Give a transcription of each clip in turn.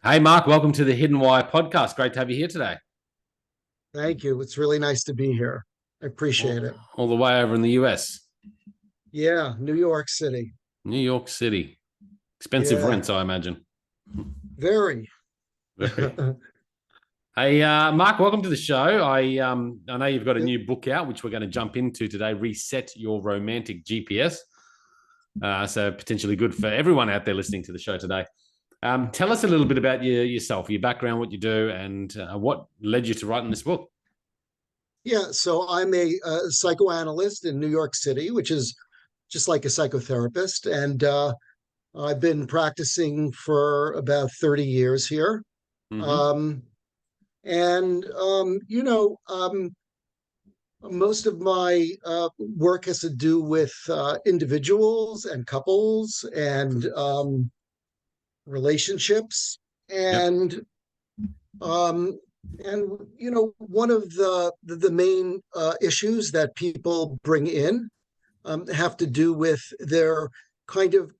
Hey, Mark, welcome to the Hidden Wire podcast. Great to have you here today. Thank you. It's really nice to be here. I appreciate All, it. all the way over in the US, Yeah, New York City. New York City. Expensive Yeah, rents, I imagine. very. Very. Hey, Mark, welcome to the show. I know you've got a new book out, which we're going to jump into today. Reset Your Romantic GPS. So potentially good for everyone out there listening to the show today. Tell us a little bit about yourself, your background, what you do, and what led you to writing this book. Yeah, so I'm a psychoanalyst in New York City, which is just like a psychotherapist. And I've been practicing for about 30 years here. Mm-hmm. Um, and, most of my work has to do with individuals and couples and relationships. Yep. Um, one of the main issues that people bring in have to do with their kind of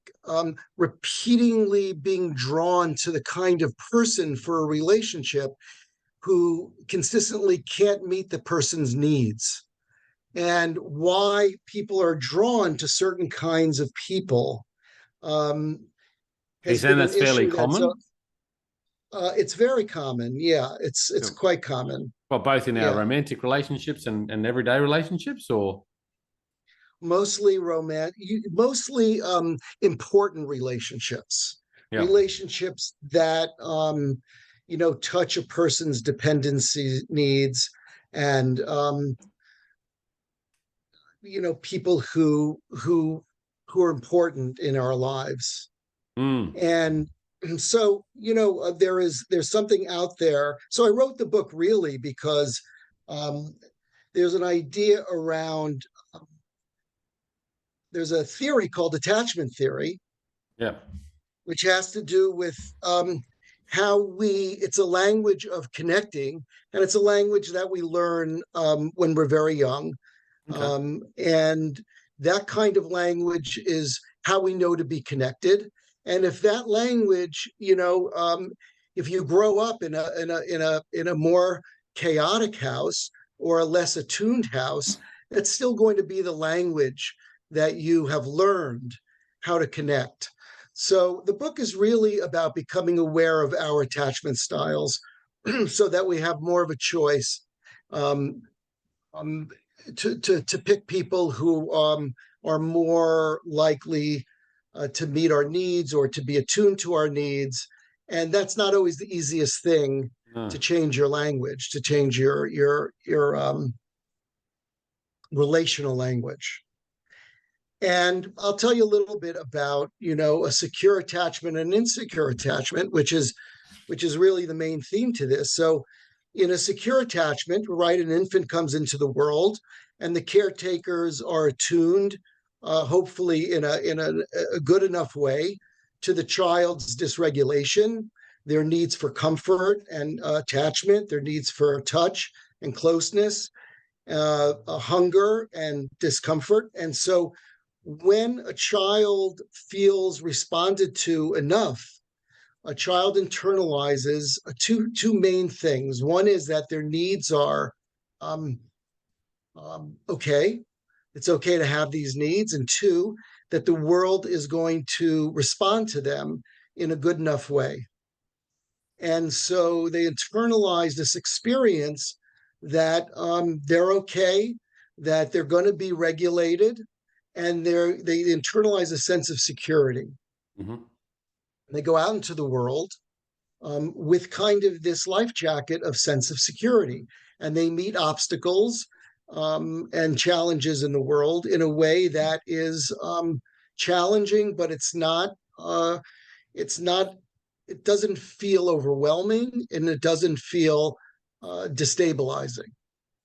repeatedly being drawn to the kind of person for a relationship who consistently can't meet the person's needs, and why people are drawn to certain kinds of people um, Are you has saying been an that's fairly issue that's common? it's very common. Yeah, it's Sure. quite common. Well, both in our Yeah, romantic relationships and everyday relationships, or mostly romantic, mostly important relationships, yeah. relationships that touch a person's dependency needs, and people who are important in our lives. Mm. And so there's something out there. So I wrote the book really because um, there's an idea around there's a theory called attachment theory, Yeah. which has to do with how it's a language of connecting, and it's a language that we learn when we're very young. Okay. And that kind of language is how we know to be connected. And if that language, if you grow up in a more chaotic house or a less attuned house, it's still going to be the language that you have learned how to connect. So the book is really about becoming aware of our attachment styles so that we have more of a choice um, um, to pick people who are more likely to meet our needs or to be attuned to our needs. And that's not always the easiest thing, to No. change your language, to change your relational language. And I'll tell you a little bit about, a secure attachment and insecure attachment, which is really the main theme to this. So in a secure attachment, right, an infant comes into the world and the caretakers are attuned, hopefully in a good enough way, to the child's dysregulation, their needs for comfort and attachment, their needs for touch and closeness, hunger and discomfort. And so when a child feels responded to enough, a child internalizes two main things. One is that their needs are um, okay. It's okay to have these needs. And two, that the world is going to respond to them in a good enough way. And so they internalize this experience that they're okay, that they're going to be regulated, and they internalize a sense of security. Mm-hmm. They go out into the world with kind of this life jacket of sense of security, and they meet obstacles and challenges in the world in a way that is challenging, but it's not, it doesn't feel overwhelming, and it doesn't feel destabilizing,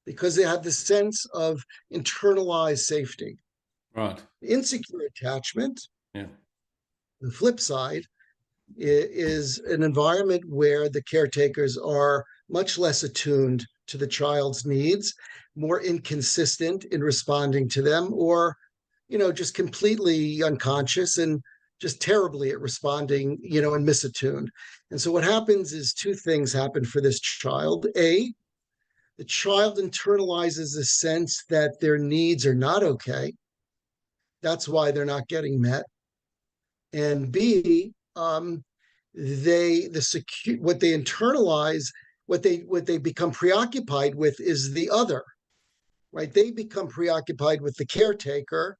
because they have this sense of internalized safety. Right. Insecure attachment, Yeah. the flip side, is an environment where the caretakers are much less attuned to the child's needs, more inconsistent in responding to them, or just completely unconscious and just terribly at responding, and misattuned. And so what happens is two things happen for this child. A, the child internalizes the sense that their needs are not okay. That's why they're not getting met. And B, what they internalize, what they become preoccupied with is the other, right? They become preoccupied with the caretaker,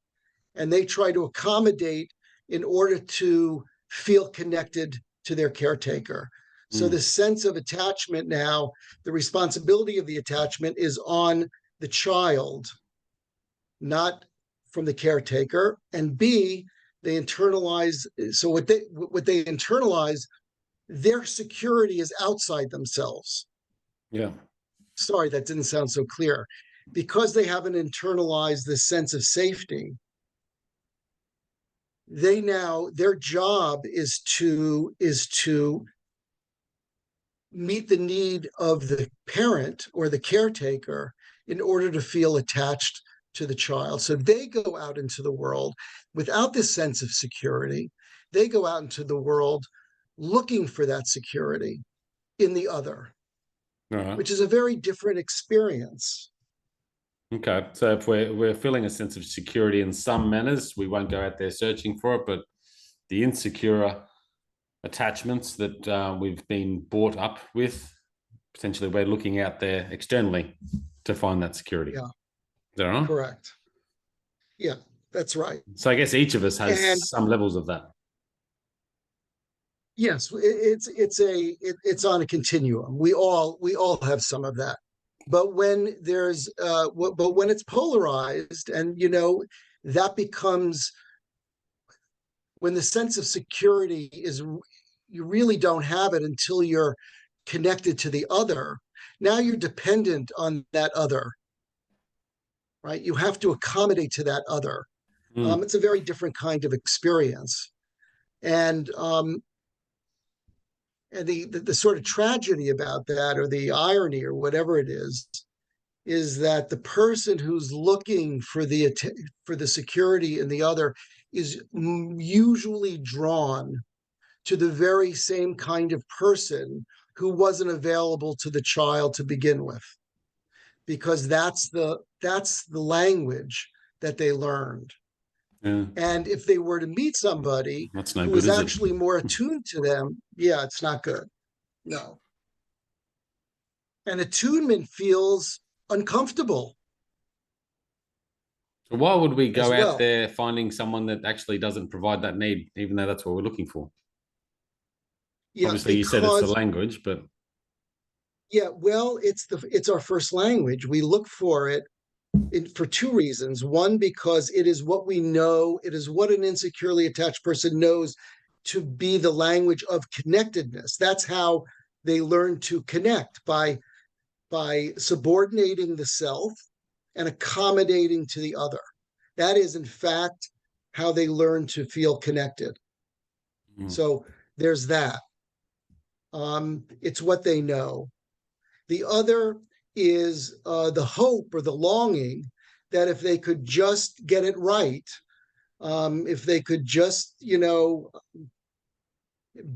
and they try to accommodate in order to feel connected to their caretaker. So the sense of attachment now, the responsibility of the attachment is on the child, not from the caretaker. And B, they internalize. So what they internalize, their security is outside themselves. Yeah. Sorry, that didn't sound so clear. Because they haven't internalized this sense of safety, their job is to meet the need of the parent or the caretaker in order to feel attached to the child. So they go out into the world without this sense of security. They go out into the world looking for that security in the other, which is a very different experience. Okay, so if we're feeling a sense of security in some manners, we won't go out there searching for it, but the insecure attachments that we've been brought up with, potentially we're looking out there externally to find that security. Yeah. Is that right? Correct. Yeah, that's right. So I guess each of us has some levels of that. Yes, it's on a continuum. We all have some of that. But when it's polarized, and that becomes, when the sense of security is, you really don't have it until you're connected to the other. Now you're dependent on that other, right? You have to accommodate to that other. It's a very different kind of experience. And the sort of tragedy about that, or the irony, or whatever it is that the person who's looking for the security in the other is usually drawn to the very same kind of person who wasn't available to the child to begin with, because that's the language that they learned. Yeah. And if they were to meet somebody who is actually more attuned to them, yeah, it's not good. No. And attunement feels uncomfortable. So why would we go out there finding someone that actually doesn't provide that need, even though that's what we're looking for? Yeah, obviously you said it's the language, but yeah, well, it's our first language. We look for it for two reasons. One, because it is what we know. It is what an insecurely attached person knows to be the language of connectedness. That's how they learn to connect, by subordinating the self and accommodating to the other. That is, in fact, how they learn to feel connected. So there's that. It's what they know. The other is the hope or the longing that if they could just get it right, if they could just,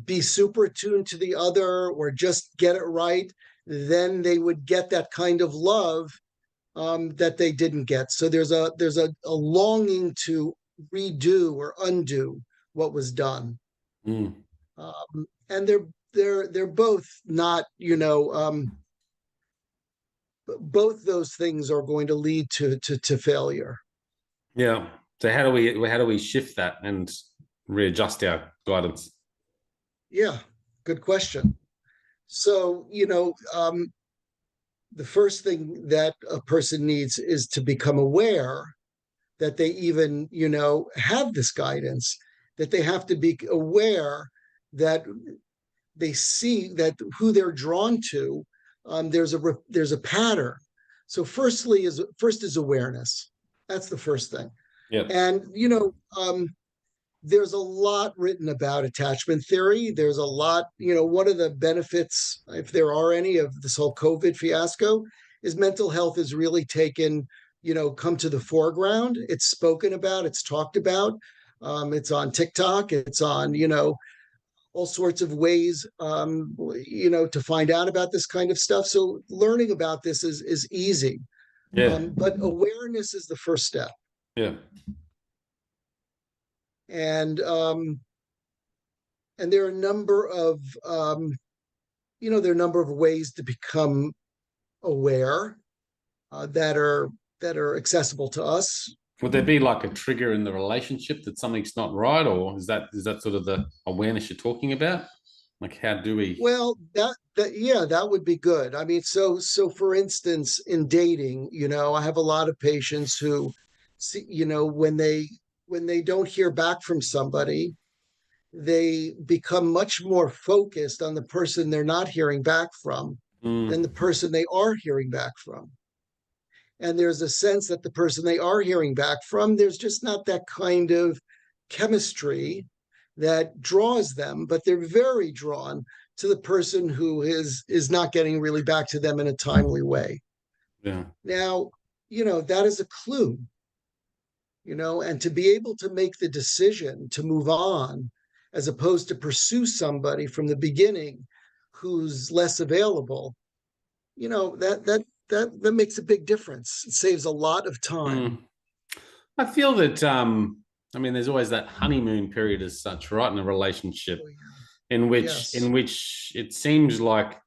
be super attuned to the other, or just get it right, then they would get that kind of love that they didn't get. So there's a longing to redo or undo what was done. And they're both not, both those things are going to lead to failure. Yeah. So how do we shift that and readjust our guidance? Yeah, good question. So, the first thing that a person needs is to become aware that they even, have this guidance, that they have to be aware that they see that who they're drawn to, there's a pattern. So first is awareness. That's the first thing. Yeah. And there's a lot written about attachment theory. There's a lot, one of the benefits, if there are any, of this whole COVID fiasco is mental health has really come to the foreground. It's spoken about, it's talked about. It's on TikTok. It's on, all sorts of ways, to find out about this kind of stuff. So learning about this is easy. Yeah. But awareness is the first step. Yeah. And there are a number of there are a number of ways to become aware that are accessible to us. Would there be like a trigger in the relationship that something's not right, or is that sort of the awareness you're talking about? Like, how do we? Well, that would be good. I mean, so for instance, in dating, I have a lot of patients who see, when they don't hear back from somebody, they become much more focused on the person they're not hearing back from than the person they are hearing back from. And there's a sense that the person they are hearing back from, there's just not that kind of chemistry that draws them, but they're very drawn to the person who is not getting really back to them in a timely way. Yeah. Now, that is a clue, and to be able to make the decision to move on as opposed to pursue somebody from the beginning who's less available, that makes a big difference. It saves a lot of time. I feel that I mean, there's always that honeymoon period as such, right, in a relationship, Oh, yeah. in which Yes. it seems like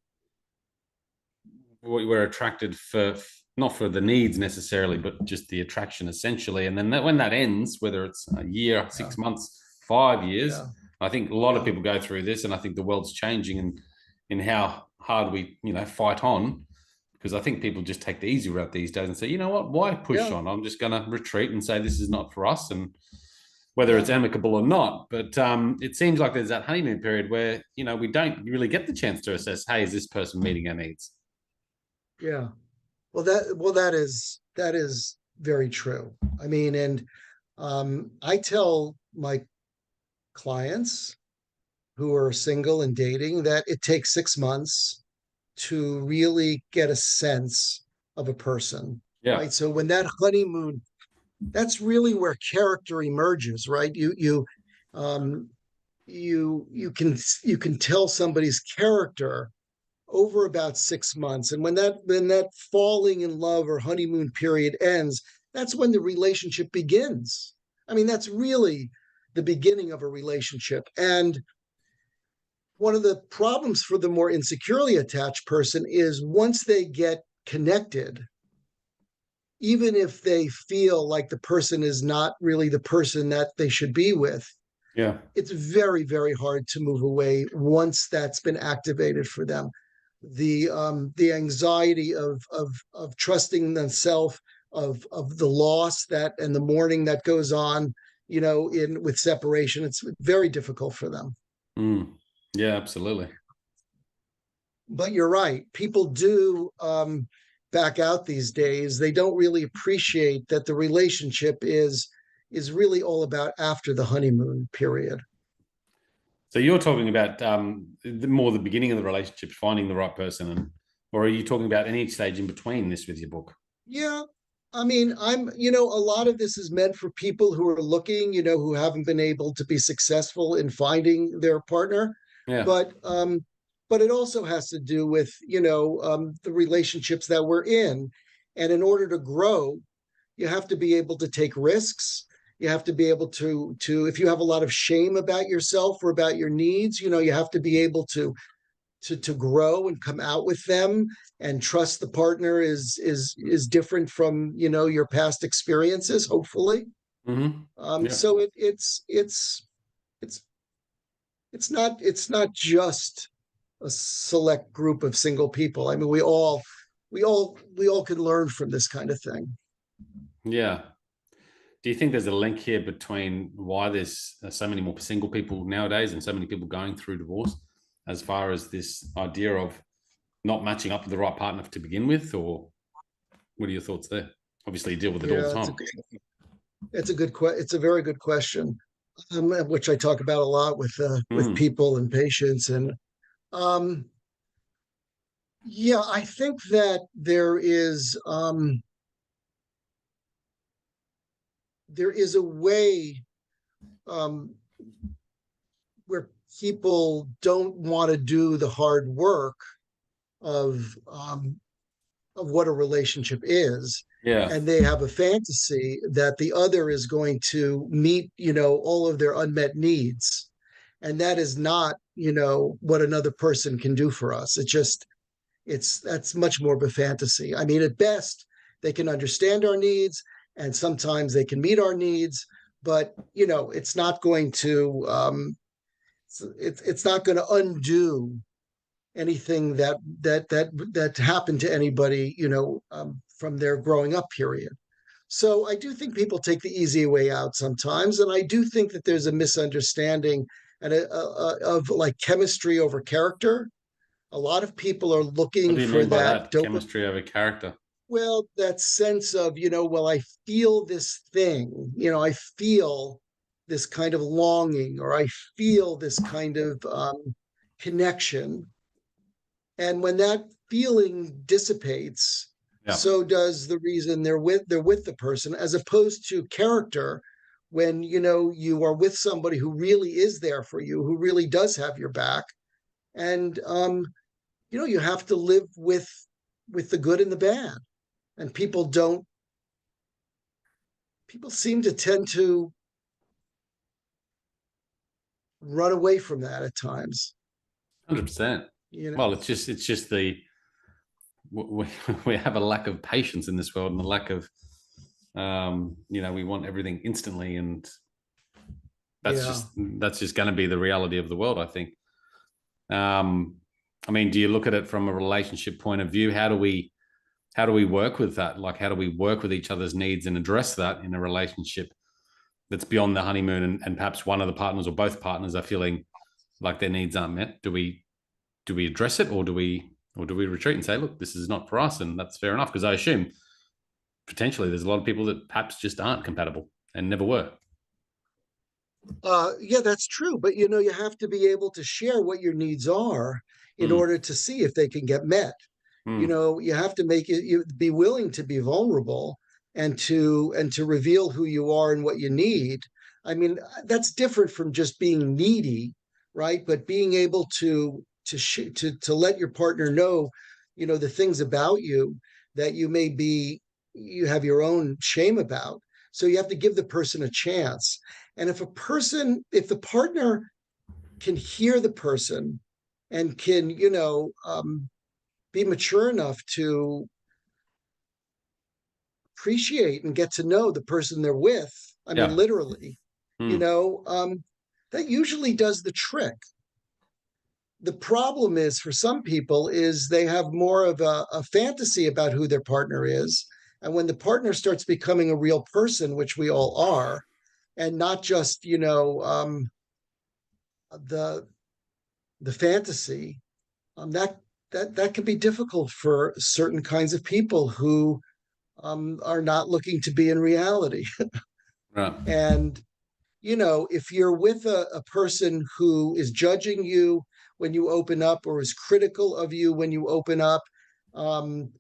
we're attracted for, not for the needs necessarily, but just the attraction essentially. And then when that ends, whether it's a year, Yeah. 6 months, 5 years, Yeah. I think a lot of Yeah. people go through this, and I think the world's changing in how hard we fight on. Because I think people just take the easy route these days and say, you know what, why push Yeah. on? I'm just going to retreat and say this is not for us, and whether it's Yeah. amicable or not. But it seems like there's that honeymoon period where we don't really get the chance to assess, hey, is this person meeting our needs? Yeah. Well, that is very true. I mean, and I tell my clients who are single and dating that it takes 6 months to really get a sense of a person, Yeah. right? So when that honeymoon, that's really where character emerges, right? Um, you can tell somebody's character over about 6 months, and when that falling in love or honeymoon period ends, that's when the relationship begins. I mean, that's really the beginning of a relationship. And one of the problems for the more insecurely attached person is once they get connected, even if they feel like the person is not really the person that they should be with, Yeah. it's very, very hard to move away once that's been activated for them. The anxiety of trusting themselves, of the loss that and the mourning that goes on, in with separation, it's very difficult for them. Yeah, absolutely. But you're right. People do back out these days. They don't really appreciate that the relationship is really all about after the honeymoon period. So you're talking about more the beginning of the relationship, finding the right person, or are you talking about any stage in between this with your book? Yeah. I mean, a lot of this is meant for people who are looking, who haven't been able to be successful in finding their partner. Yeah. But it also has to do with, the relationships that we're in. And in order to grow, you have to be able to take risks. You have to be able if you have a lot of shame about yourself or about your needs, you have to be able to grow and come out with them, and trust the partner is different from your past experiences, hopefully. Mm-hmm. Yeah. So it's it's not just a select group of single people. I mean, we all can learn from this kind of thing. Yeah. Do you think there's a link here between why there's so many more single people nowadays and so many people going through divorce, as far as this idea of not matching up with the right partner to begin with? Or what are your thoughts there? Obviously, you deal with it all the Yeah, time. it's a very good question, which I talk about a lot with people and patients. And um, yeah, I think that there is a way um, where people don't want to do the hard work of what a relationship is, Yeah. and they have a fantasy that the other is going to meet, all of their unmet needs, and that is not, what another person can do for us. That's much more of a fantasy. I mean, at best, they can understand our needs, and sometimes they can meet our needs, but it's not going to it's not going to undo anything that happened to anybody, from their growing up period. So I do think people take the easy way out sometimes, and I do think that there's a misunderstanding of like chemistry over character. A lot of people are What looking do you for mean by that that? dopamine. Chemistry over character. Well, that sense of, well, I feel this thing, I feel this kind of longing, or I feel this kind of connection. And when that feeling dissipates, Yeah. so does the reason they're with the person, as opposed to character, when you are with somebody who really is there for you, who really does have your back. And you have to live with the good and the bad. And people seem to tend to run away from that at times. 100%. You know, Well, it's just we, we have a lack of patience in this world, and a lack of we want everything instantly, and that's yeah. just that's just going to be the reality of the world, I think. I mean, do you look at it from a relationship point of view? How do we work with that? Like, how do we work with each other's needs and address that in a relationship that's beyond the honeymoon, and perhaps one of the partners or both partners are feeling like their needs aren't met? Do we address it, or do we retreat and say, look, this is not for us, and that's fair enough? Because I assume potentially there's a lot of people that perhaps just aren't compatible and never were. Yeah, that's true. But you have to be able to share what your needs are in Mm, order to see if they can get met. mm, You have to make it, you be willing to be vulnerable, and to reveal who you are and what you need. I mean, that's different from just being needy, right? But being able to let your partner know, the things about you that you have your own shame about. So you have to give the person a chance. And if the partner can hear the person, and can, be mature enough to appreciate and get to know the person they're with, I mean, yeah. literally, you Mm, know, um, that usually does the trick. The problem is, for some people, is they have more of a fantasy about who their partner is. And when the partner starts becoming a real person, which we all are, and not just, the the fantasy, that can be difficult for certain kinds of people who are not looking to be in reality. right. And if you're with a person who is judging you when you open up, or is critical of you when you open up, um,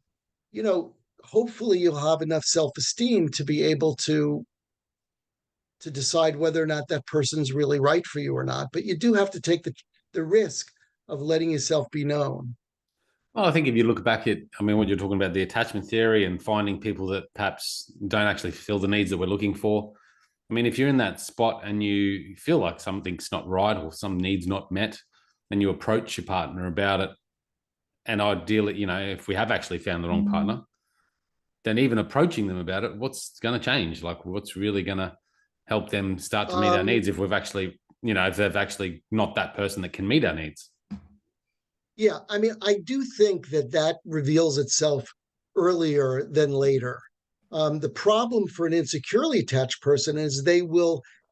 you know, hopefully you'll have enough self-esteem to be able to decide whether or not that person's really right for you or not. But you do have to take the risk of letting yourself be known. Well, I think if you look back at, I mean, what you're talking about, the attachment theory and finding people that perhaps don't actually fulfill the needs that we're looking for. I mean, if you're in that spot and you feel like something's not right, or some needs not met, and you approach your partner about it, and ideally, if we have actually found the wrong partner, then even approaching them about it, what's going to change? Like, what's really going to help them start to meet our Um, needs if we've actually, if they've actually not that person that can meet our needs? yeah, I mean, I do think that reveals itself earlier than later. The problem for an insecurely attached person is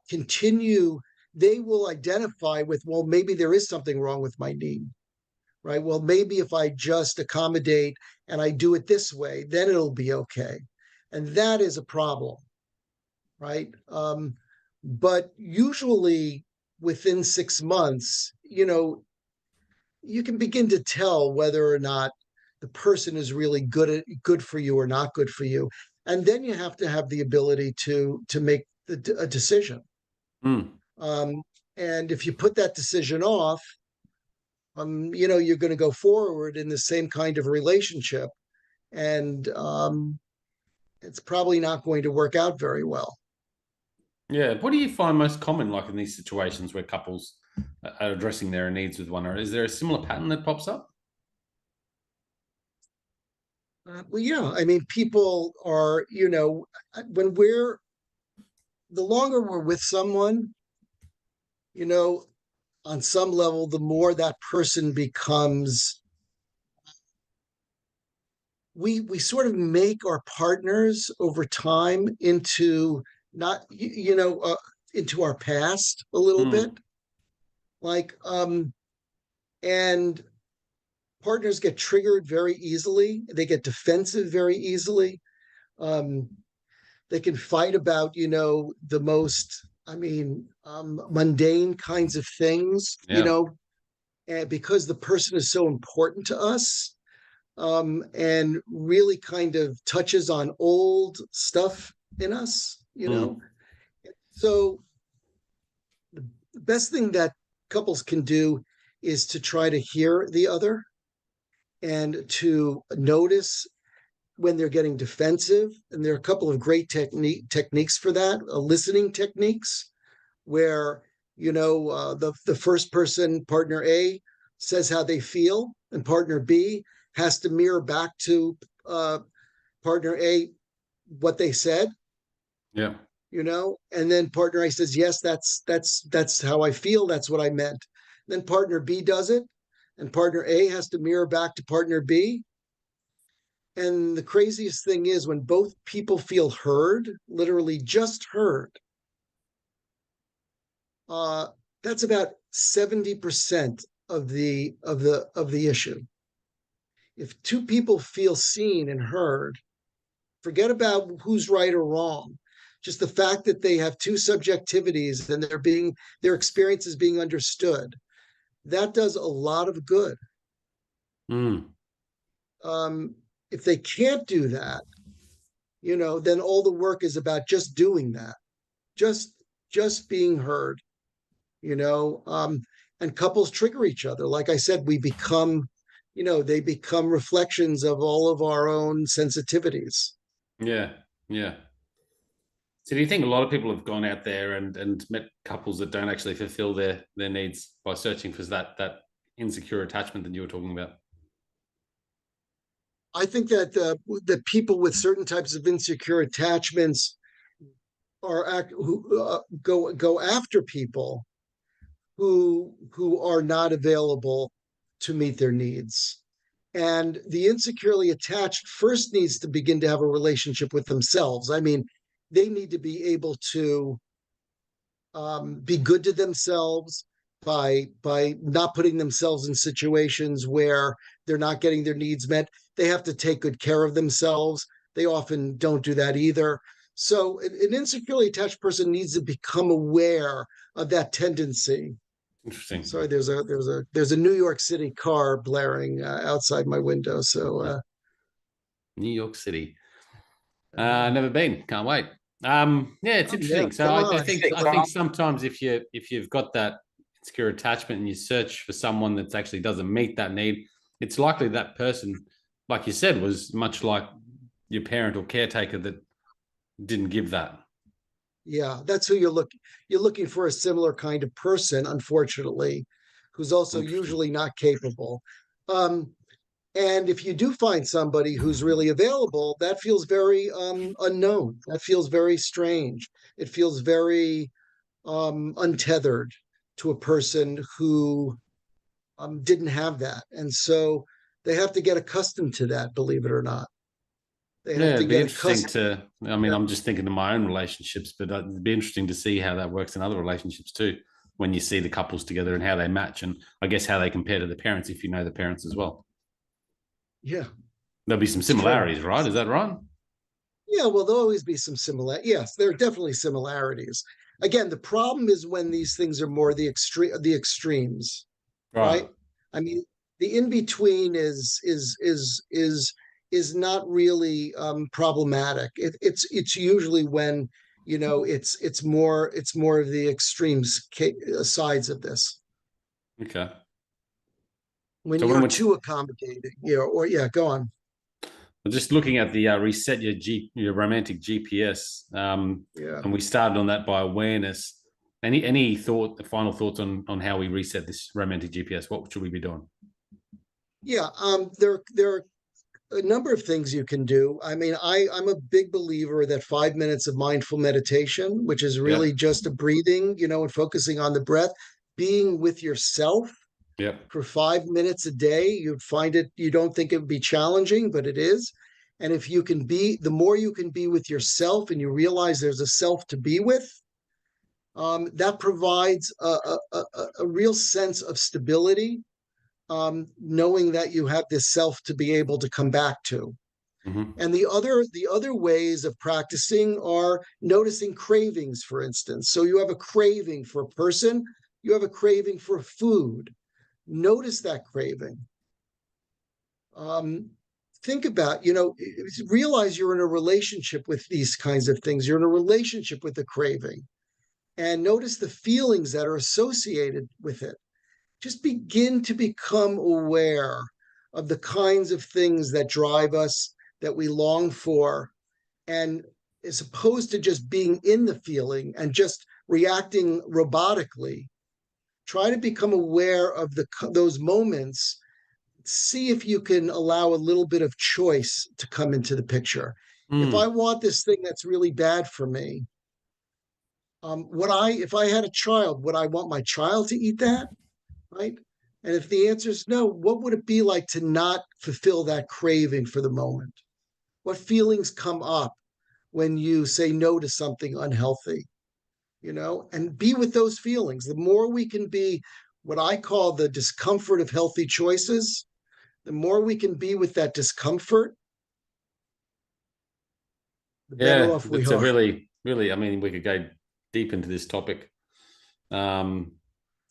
continue, they will identify with, well, maybe there is something wrong with my need, right? Well, maybe if I just accommodate and I do it this way, then it'll be okay. And that is a problem, right? But usually within 6 months, you can begin to tell whether or not the person is really good for you or not good for you. And then you have to have the ability to make a decision. Mm. Um, and if you put that decision off, you're going to go forward in the same kind of relationship, and it's probably not going to work out very well. Yeah. What do you find most common, like in these situations where couples are addressing their needs with one another? Is there a similar pattern that pops up? Well, yeah, I mean, people are, when the longer we're with someone, you know, on some level, the more that person becomes, we sort of make our partners over time into not, into our past a little bit. Mm. Like, and partners get triggered very easily. They get defensive very easily. Um, they can fight about, the most, mundane kinds of things, Yeah. and because the person is so important to us, and really kind of touches on old stuff in us. Mm. So the best thing that couples can do is to try to hear the other and to notice when they're getting defensive. And there are a couple of great techniques for that, listening techniques, where the first person, partner A, says how they feel, and partner B has to mirror back to partner A what they said, Yeah. and then partner A says, yes, that's how I feel, that's what I meant. Then partner B does it, and partner A has to mirror back to partner B. And the craziest thing is when both people feel heard, literally just heard, uh, that's about 70% of the issue. If two people feel seen and heard, forget about who's right or wrong. Just the fact that they have two subjectivities and their experience is being understood, that does a lot of good. Mm. Um, if they can't do that, then all the work is about just doing that, just just being heard. you know and couples trigger each other. Like I said, they become reflections of all of our own sensitivities. Yeah. Yeah. So do you think a lot of people have gone out there and met couples that don't actually fulfill their needs by searching for that insecure attachment that you were talking about? I think that people with certain types of insecure attachments who go after people who are not available to meet their needs. And the insecurely attached first needs to begin to have a relationship with themselves. I mean, they need to be able to be good to themselves by not putting themselves in situations where they're not getting their needs met. They have to take good care of themselves. They often don't do that either. So an insecurely attached person needs to become aware of that tendency. Interesting. Sorry, there's a New York City car blaring outside my window. So New York City. Never been. Can't wait. Yeah, it's oh yeah, interesting. So come I on. think sometimes if you've got that insecure attachment and you search for someone that actually doesn't meet that need, it's likely that person, like you said, was much like your parent or caretaker that didn't give that. Yeah, that's who you're looking for, a similar kind of person, unfortunately, who's also Interesting. usually not capable. Um, and if you do find somebody who's really available, that feels very unknown. That feels very strange. It feels very untethered to a person who didn't have that. And so they have to get accustomed to that, believe it or not. They Yeah, have to it'd be get interesting accustomed. to. I mean, Yeah. I'm just thinking of my own relationships, but it'd be interesting to see how that works in other relationships too. When you see the couples together and how they match, and I guess how they compare to the parents if you know the parents as well. Yeah, There'll be some it's true. similarities, right? Is that right? Yeah, well, there'll always be some similar. Yes, there are definitely similarities. Again, the problem is when these things are more the extremes, Right. right? I mean, the in between is not really problematic. It's usually when it's more of the extremes sides of this. Okay. When So when you're we're too accommodating, or yeah, go on. just looking at the reset your romantic GPS, Yeah. and we started on that by awareness. Any final thoughts on how we reset this romantic GPS? What should we be doing? Yeah, there are a number of things you can do. I mean, I'm a big believer that 5 minutes of mindful meditation, which is Yeah. really just a breathing, and focusing on the breath, being with yourself Yeah. for 5 minutes a day, you'd find it, you don't think it would be challenging, but it is. And if you can be, the more you can be with yourself and you realize there's a self to be with, that provides a real sense of stability, knowing that you have this self to be able to come back to. Mm-hmm. And the other ways of practicing are noticing cravings, for instance. So you have a craving for a person, you have a craving for food. Notice that craving. Um, think about, realize you're in a relationship with these kinds of things. You're in a relationship with the craving, and notice the feelings that are associated with it. Just begin to become aware of the kinds of things that drive us, that we long for, and as opposed to just being in the feeling and just reacting robotically, try to become aware of those moments. See if you can allow a little bit of choice to come into the picture. If I Mm. want this thing that's really bad for me, if I had a child, would I want my child to eat that? Right? And if the answer is no, what would it be like to not fulfill that craving for the moment? What feelings come up when you say no to something unhealthy? And be with those feelings. The more we can be what I call the discomfort of healthy choices, the more we can be with that discomfort, the better Yeah, off we that's a are. really, really. I mean, we could go deep into this topic. Um,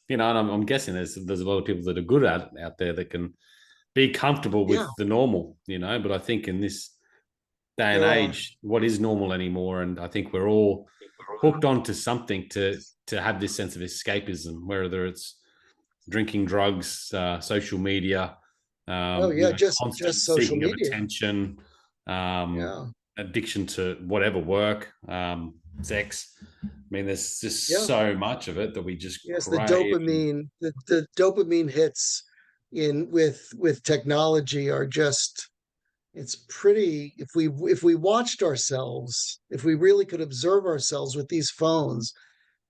and I'm guessing there's a lot of people that are good at out there that can be comfortable Yeah, with the normal. But I think in this day and there are. age, what is normal anymore? And I think we're all hooked onto something to have this sense of escapism, whether it's drinking, drugs, social media, Oh yeah, just constant social seeking of media. attention, Yeah, addiction to whatever work, sex. I mean, there's just yeah. so much of it that we just Yes, the crave. dopamine, the dopamine hits in with technology are just, it's pretty. If we watched ourselves, if we really could observe ourselves with these phones,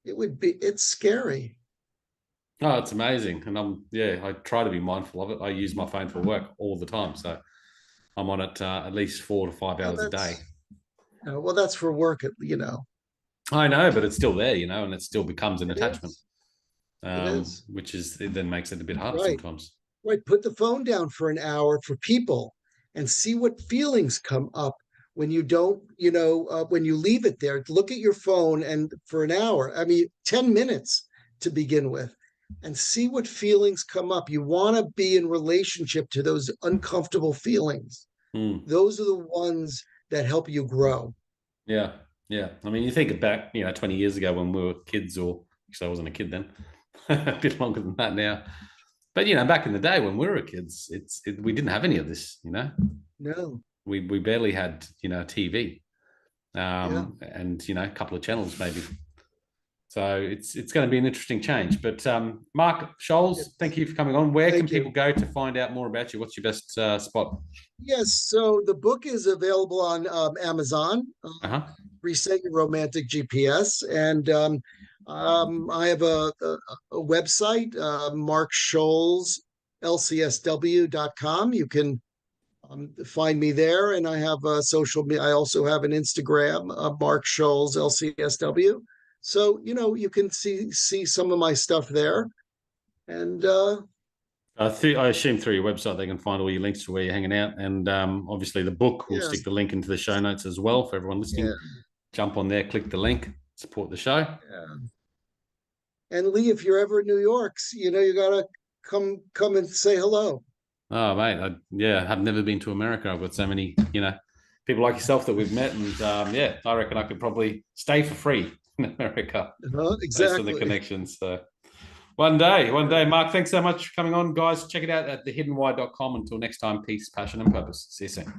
it's scary. Oh, it's amazing, and I try to be mindful of it. I use my phone for work all the time, so I'm on it at least 4 to 5 hours a day. Well, that's for work. I know, but it's still there, and it still becomes an It attachment, is. It is. which is it then makes it a bit harder Right. sometimes. Right. Put the phone down for an hour for people and see what feelings come up when you don't, when you leave it there. Look at your phone and for an hour, I mean, 10 minutes to begin with, and see what feelings come up. You want to be in relationship to those uncomfortable feelings. Mm. Those are the ones that help you grow. Yeah, yeah. I mean, you think back, 20 years ago when we were kids, or actually, I wasn't a kid then, a bit longer than that now. But back in the day when we were kids, we didn't have any of this. No. We barely had TV, Yeah. and a couple of channels maybe. So it's going to be an interesting change. But Marc Sholes, thank Yes. you for coming on. Where can Thank you. people go to find out more about you? What's your best spot? Yes. So the book is available on Amazon. Uh-huh. Reset Your Romantic GPS. And I have a website, Marc Sholes, LCSW.com. You can find me there. And I have a social media. I also have an Instagram, Marc Sholes, LCSW. So, you can see some of my stuff there. And I assume through your website they can find all your links to where you're hanging out, and obviously the book. We'll yeah, stick the link into the show notes as well for everyone yeah, listening. Jump on there, click the link, support the show. yeah. And Lee, if you're ever in New York, you gotta come and say hello. Oh, mate, I've never been to America. I've got so many, people like yourself that we've met. And yeah, I reckon I could probably stay for free in America based on the Exactly. connections. So one day, Mark, thanks so much for coming on, guys. Check it out at thehiddenwhy.com. Until next time, peace, passion, and purpose. See you soon.